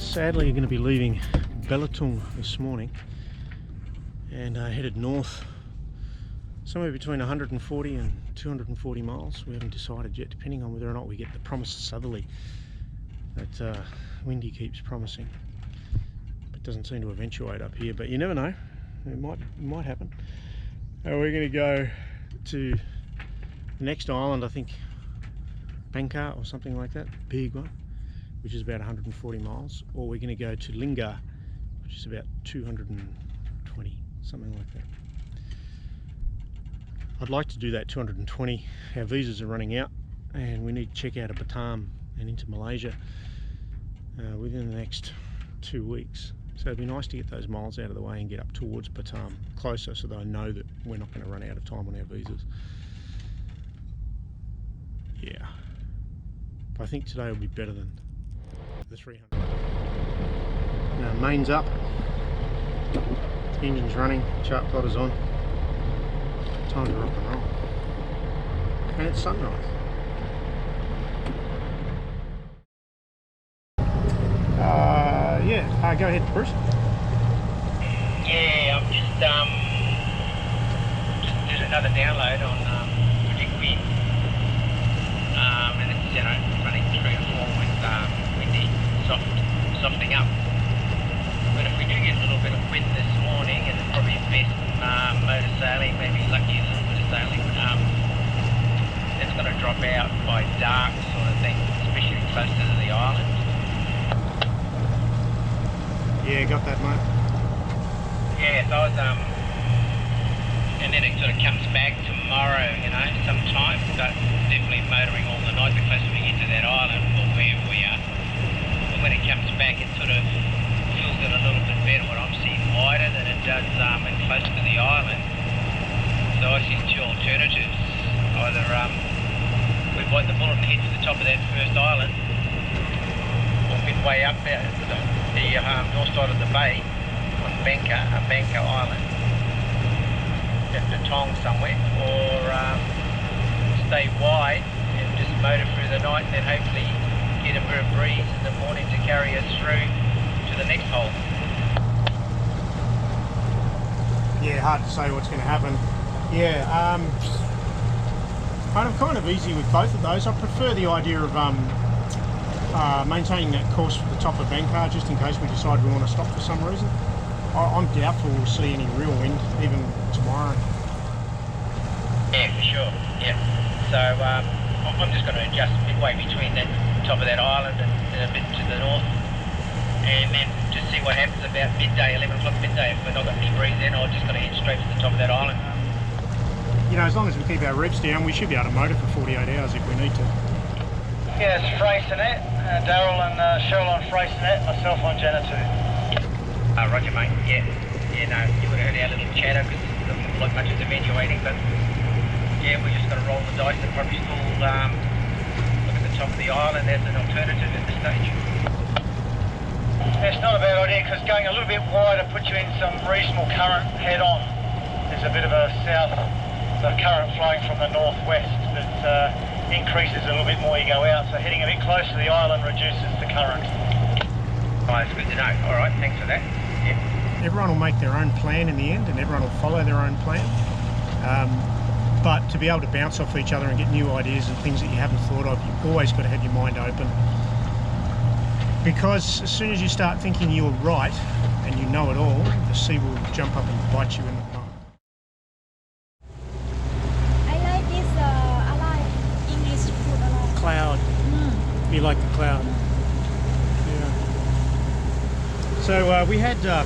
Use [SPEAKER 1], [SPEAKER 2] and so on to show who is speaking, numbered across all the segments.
[SPEAKER 1] Sadly, you're going to be leaving Belitung this morning and headed north somewhere between 140 and 240 miles. We haven't decided yet, depending on whether or not we get the promised southerly that Windy keeps promising. It doesn't seem to eventuate up here, but you never know. It might happen. We're going to go to the next island, I think Bangka or something like that, big one, which is about 140 miles, or we're going to go to Lingga, which is about 220, something like that. I'd like to do that 220. Our visas are running out and we need to check out of Batam and into Malaysia within the next 2 weeks. So it'd be nice to get those miles out of the way and get up towards Batam closer, so that I know that we're not going to run out of time on our visas. Yeah, but I think today will be better than the 300. Now main's up, engine's running, chart plotter's on. Time to rock and roll. And it's sunrise. Yeah, go ahead, Bruce.
[SPEAKER 2] Yeah, I've just did another download on Predict Wind, and it's running 3 or 4 with windy, softening up. But if we do get a little bit of wind this morning, and it's probably best motor sailing, maybe lucky a little bit of sailing, it's going to drop out by dark sort of thing, especially closer to the island.
[SPEAKER 1] Yeah, got that, mate.
[SPEAKER 2] Yeah, so I was, and then it sort of comes back tomorrow, sometime, but definitely motoring all the night the closer we get to that island, or wherever we are. And when it comes back, it sort of fills it a little bit better. What I'm seeing wider than it does and closer to the island. So I see 2 alternatives. Either we bite the bullet and head to the top of that first island, or midway up there, the north side of the bay on Bangka Island, at the Tong somewhere, or stay wide and just motor through the night, and then hopefully get a bit of breeze in the morning to carry us through to the next hole.
[SPEAKER 1] Yeah, hard to say what's going to happen. Yeah, kind of easy with both of those. I prefer the idea of maintaining that course for the top of Bangka, just in case we decide we want to stop for some reason. I'm doubtful we'll see any real wind even tomorrow.
[SPEAKER 2] Yeah, for sure. Yeah. So I'm just going to adjust midway between the top of that island and a bit to the north, and then just see what happens about midday, 11 o'clock midday. If we're not got any breeze then, I'm just going to head straight to the top of that island.
[SPEAKER 1] As long as we keep our revs down, we should be able to motor for 48 hours if we need to.
[SPEAKER 3] Yeah, it's Freycinet, Daryl and Cheryl on Freycinet, myself on Jenna 2.
[SPEAKER 2] Roger, mate. Yeah, you would have heard our little chatter because it doesn't look like much is eventuating, but yeah, we're just going to roll the dice and probably still look at the top of the island as an alternative at this stage.
[SPEAKER 3] It's not a bad idea because going a little bit wider puts you in some reasonable current head on. There's a bit of a south current flowing from the northwest that increases a little bit more you go out, so heading a bit closer to the island reduces the current.
[SPEAKER 2] Oh, that's good to know. All right, thanks for that. Yeah.
[SPEAKER 1] Everyone will make their own plan in the end, and everyone will follow their own plan. But to be able to bounce off each other and get new ideas and things that you haven't thought of, you've always got to have your mind open. Because as soon as you start thinking you're right and you know it all, the sea will jump up and bite you in the butt.
[SPEAKER 4] I like this English food a lot.
[SPEAKER 1] Cloud. You like the cloud? Yeah. So we had a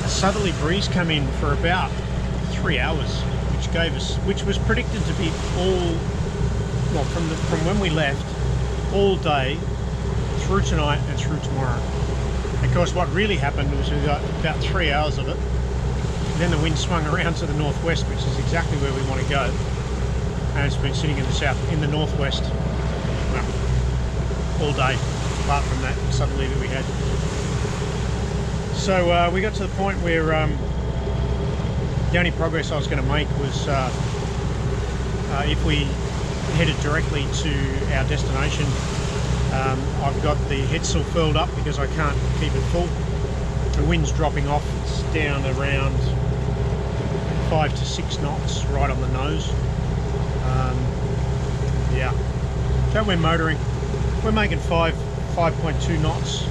[SPEAKER 1] southerly breeze come in for about 3 hours, which was predicted to be from when we left, all day, through tonight and through tomorrow. Of course, what really happened was we got about 3 hours of it. Then the wind swung around to the northwest, which is exactly where we want to go. And it's been sitting in the northwest, all day, apart from that southerly that we had. So we got to the point where the only progress I was going to make was if we headed directly to our destination I've got the headsail furled up because I can't keep it full. The wind's dropping off, it's down around 5 to 6 knots right on the nose. Yeah, so we're motoring. We're making 5.2 knots.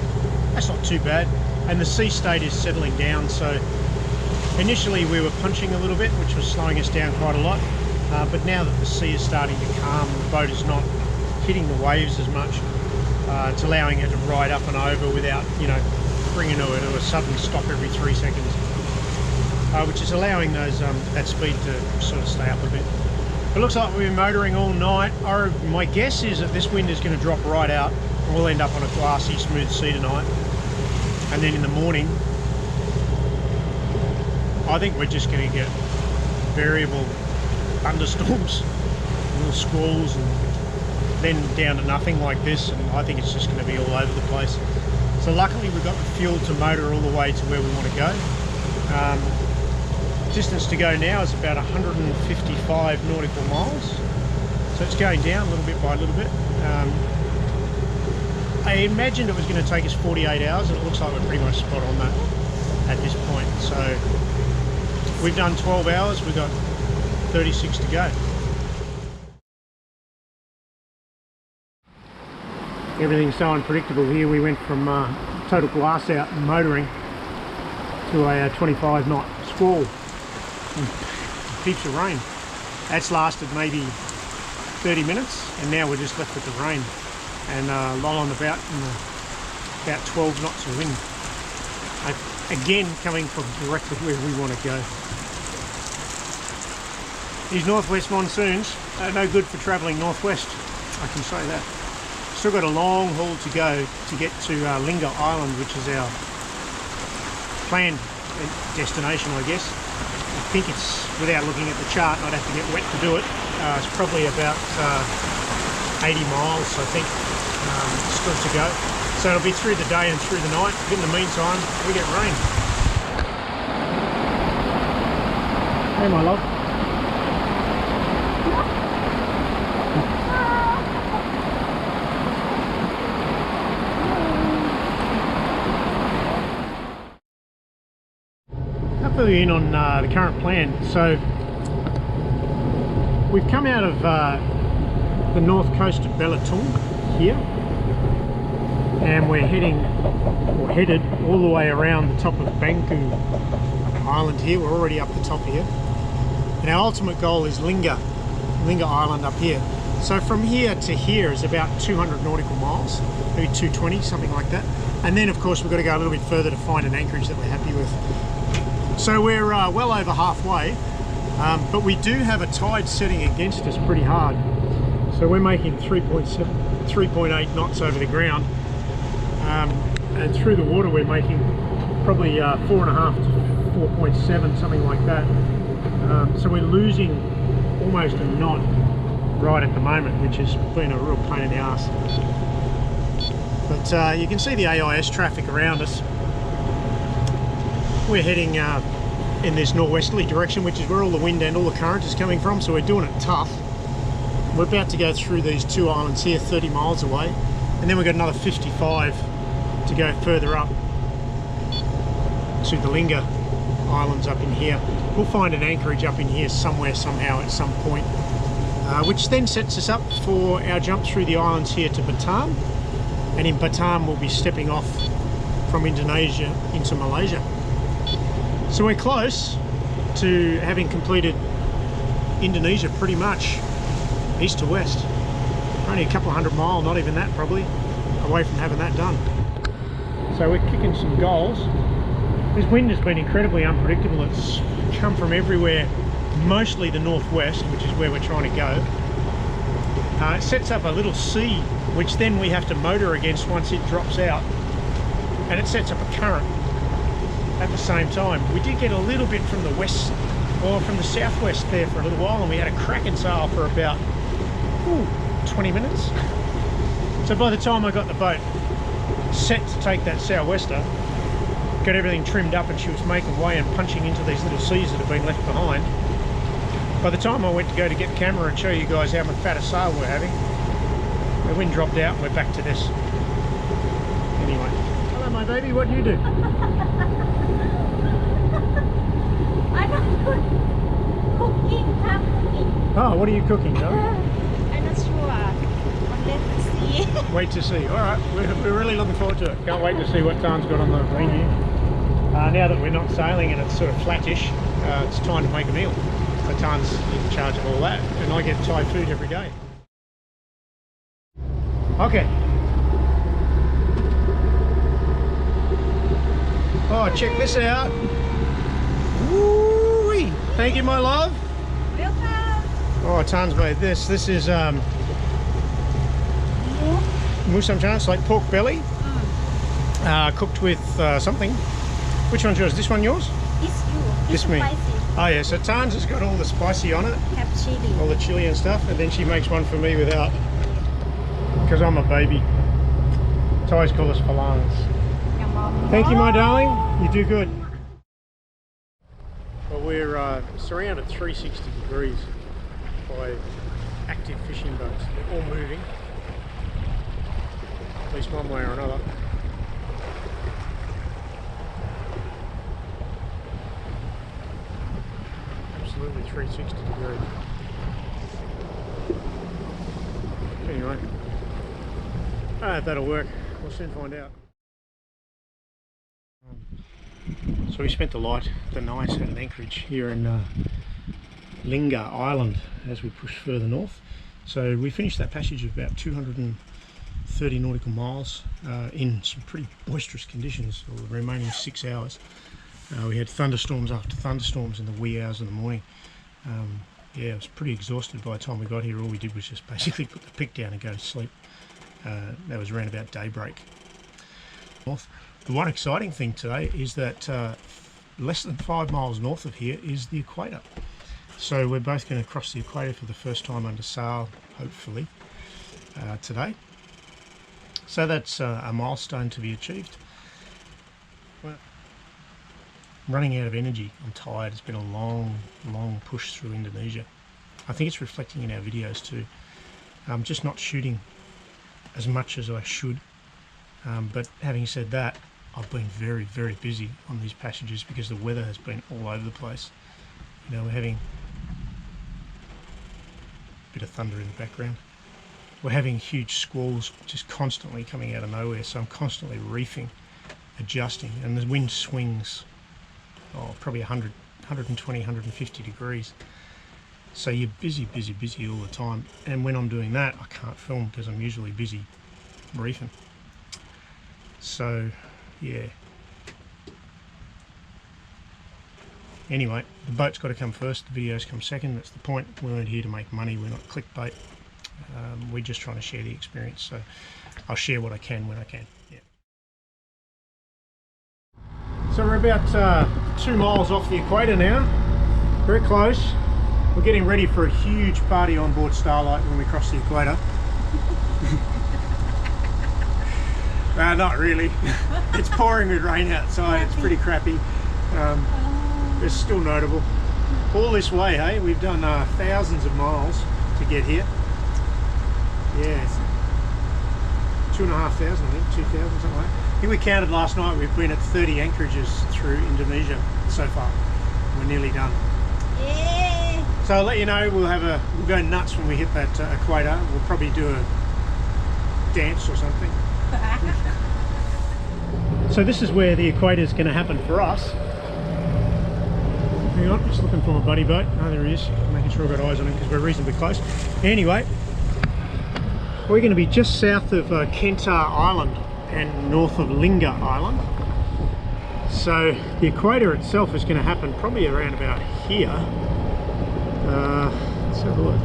[SPEAKER 1] That's not too bad. And the sea state is settling down, so initially we were punching a little bit, which was slowing us down quite a lot. But now that the sea is starting to calm, the boat is not hitting the waves as much. It's allowing it to ride up and over without, you know, bringing it to a sudden stop every 3 seconds, which is allowing those that speed to sort of stay up a bit. It looks like we've been motoring all night. My guess is that this wind is going to drop right out and we'll end up on a glassy, smooth sea tonight. And then in the morning, I think we're just going to get variable thunderstorms, little squalls, and then down to nothing like this, and I think it's just going to be all over the place. So luckily we've got the fuel to motor all the way to where we want to go. Distance to go now is about 155 nautical miles, so it's going down a little bit by a little bit. I imagined it was going to take us 48 hours, and it looks like we're pretty much spot on that at this point. So we've done 12 hours, we've got 36 to go. Everything's so unpredictable here. We went from total glass out and motoring to a 25 knot squall and heaps of rain. That's lasted maybe 30 minutes, and now we're just left with the rain and lolling about in about 12 knots of wind. Again, coming from directly where we want to go. These northwest monsoons are no good for travelling northwest, I can say that. Still got a long haul to go to get to Linga Island, which is our planned destination, I guess. I think it's, without looking at the chart, I'd have to get wet to do it. It's probably about 80 miles, I think, still to go. So it'll be through the day and through the night. But in the meantime, we get rain. Hey, my love. Fill you in on the current plan. So we've come out of the north coast of Belitung here, and we're headed all the way around the top of Belitung Island here. We're already up the top here, and our ultimate goal is Linga Island up here. So from here to here is about 200 nautical miles, maybe 220, something like that. And then of course we've got to go a little bit further to find an anchorage that we're happy with. So we're well over halfway, but we do have a tide setting against us pretty hard. So we're making 3.8 knots over the ground, and through the water we're making probably 4.5 to 4.7, something like that. So we're losing almost a knot right at the moment, which has been a real pain in the ass. But you can see the AIS traffic around us. We're heading in this northwesterly direction, which is where all the wind and all the current is coming from, so we're doing it tough. We're about to go through these two islands here, 30 miles away, and then we've got another 55 to go further up to the Linga Islands up in here. We'll find an anchorage up in here somewhere, somehow, at some point, which then sets us up for our jump through the islands here to Batam, and in Batam we'll be stepping off from Indonesia into Malaysia. So we're close to having completed Indonesia pretty much east to west. Only a couple of 100 miles, not even that probably, away from having that done. So we're kicking some goals. This wind has been incredibly unpredictable. It's come from everywhere, mostly the northwest, which is where we're trying to go. It sets up a little sea, which then we have to motor against once it drops out, and it sets up a current at the same time. We did get a little bit from the west, or from the southwest there for a little while, and we had a cracking sail for about 20 minutes. So by the time I got the boat set to take that southwester, got everything trimmed up, and she was making way and punching into these little seas that have been left behind. By the time I went to go to get the camera and show you guys how fat a sail we're having, The wind dropped out and we're back to this. Anyway. Hello my baby, what do you do?
[SPEAKER 4] I'm not cooking, I'm cooking.
[SPEAKER 1] Oh, what are you cooking, though?
[SPEAKER 4] I'm not sure. Let's see.
[SPEAKER 1] Wait to see. Alright, we're really looking forward to it. Can't wait to see what Tan's got on the menu. Now that we're not sailing and it's sort of flattish, it's time to make a meal. So Tan's in charge of all that, and I get Thai food every day. Okay. Oh, check this out. Woo-wee. Thank you, my love.
[SPEAKER 4] Welcome.
[SPEAKER 1] Oh, Tan's made this. This is musam chana, it's like pork belly, cooked with something. Which one's yours? This one yours?
[SPEAKER 4] It's you.
[SPEAKER 1] This
[SPEAKER 4] It's
[SPEAKER 1] me.
[SPEAKER 4] spicy.
[SPEAKER 1] Oh yeah, so Tan's has got all the spicy on it,
[SPEAKER 4] Have chili.
[SPEAKER 1] all the chili and stuff, and then she makes one for me without, because I'm a baby. Thais call us phalangs. Thank you, my darling. You do good. Well, we're surrounded 360 degrees by active fishing boats. They're all moving, at least one way or another. Absolutely 360 degrees. Anyway, that'll work. We'll soon find out. So we spent the night at an anchorage here in Linga Island as we push further north. So we finished that passage of about 230 nautical miles in some pretty boisterous conditions for the remaining 6 hours. We had thunderstorms after thunderstorms in the wee hours of the morning. Yeah, I was pretty exhausted by the time we got here. All we did was just basically put the pick down and go to sleep. That was around about daybreak. The one exciting thing today is that less than 5 miles north of here is the equator. So we're both going to cross the equator for the first time under sail, hopefully, today. So that's a milestone to be achieved. Well, I'm running out of energy. I'm tired. It's been a long push through Indonesia. I think it's reflecting in our videos too. I'm just not shooting as much as I should. But having said that, I've been very busy on these passages because the weather has been all over the place. You know, we're having a bit of thunder in the background. We're having huge squalls just constantly coming out of nowhere, so I'm constantly reefing, adjusting, and the wind swings probably 100, 120, 150 degrees. So you're busy all the time, and when I'm doing that I can't film because I'm usually busy reefing. So yeah, anyway, the boat's got to come first, the videos come second. That's the point. We're not here to make money, we're not clickbait. We're just trying to share the experience, so I'll share what I can when I can. Yeah. So we're about 2 miles off the equator now, very close. We're getting ready for a huge party on board Starlight when we cross the equator. Not really. It's pouring with rain outside. It's pretty crappy. It's still notable. All this way, hey? We've done thousands of miles to get here. Yeah. 2,500, I think. 2,000, something like that. I think we counted last night. We've been at 30 anchorages through Indonesia so far. We're nearly done.
[SPEAKER 4] Yeah.
[SPEAKER 1] So I'll let you know. We'll go nuts when we hit that equator. We'll probably do a dance or something. So this is where the equator is going to happen for us. Hang on, just looking for my buddy boat. Oh, there he is. Making sure I've got eyes on him because we're reasonably close. Anyway, we're going to be just south of Kentar Island and north of Linga Island. So the equator itself is going to happen probably around about here. Let's have a look.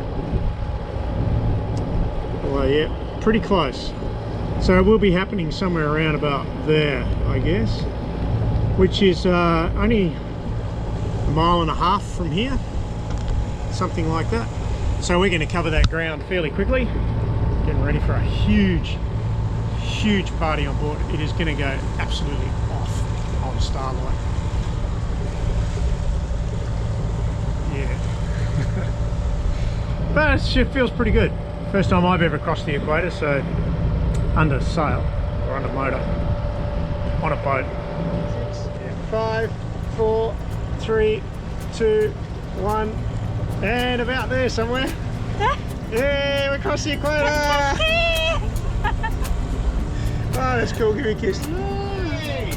[SPEAKER 1] Well, yeah, pretty close. So it will be happening somewhere around about there, I guess, which is only 1.5 miles from here, something like that. So we're going to cover that ground fairly quickly, getting ready for a huge party on board. It is going to go absolutely off on Starlight. Yeah. But it feels pretty good. First time I've ever crossed the equator, so under sail or under motor on a boat. 5, 4, 3, 2, 1, and about there somewhere. Yeah, we're across the equator. Oh, that's cool. Give me a kiss. Yay.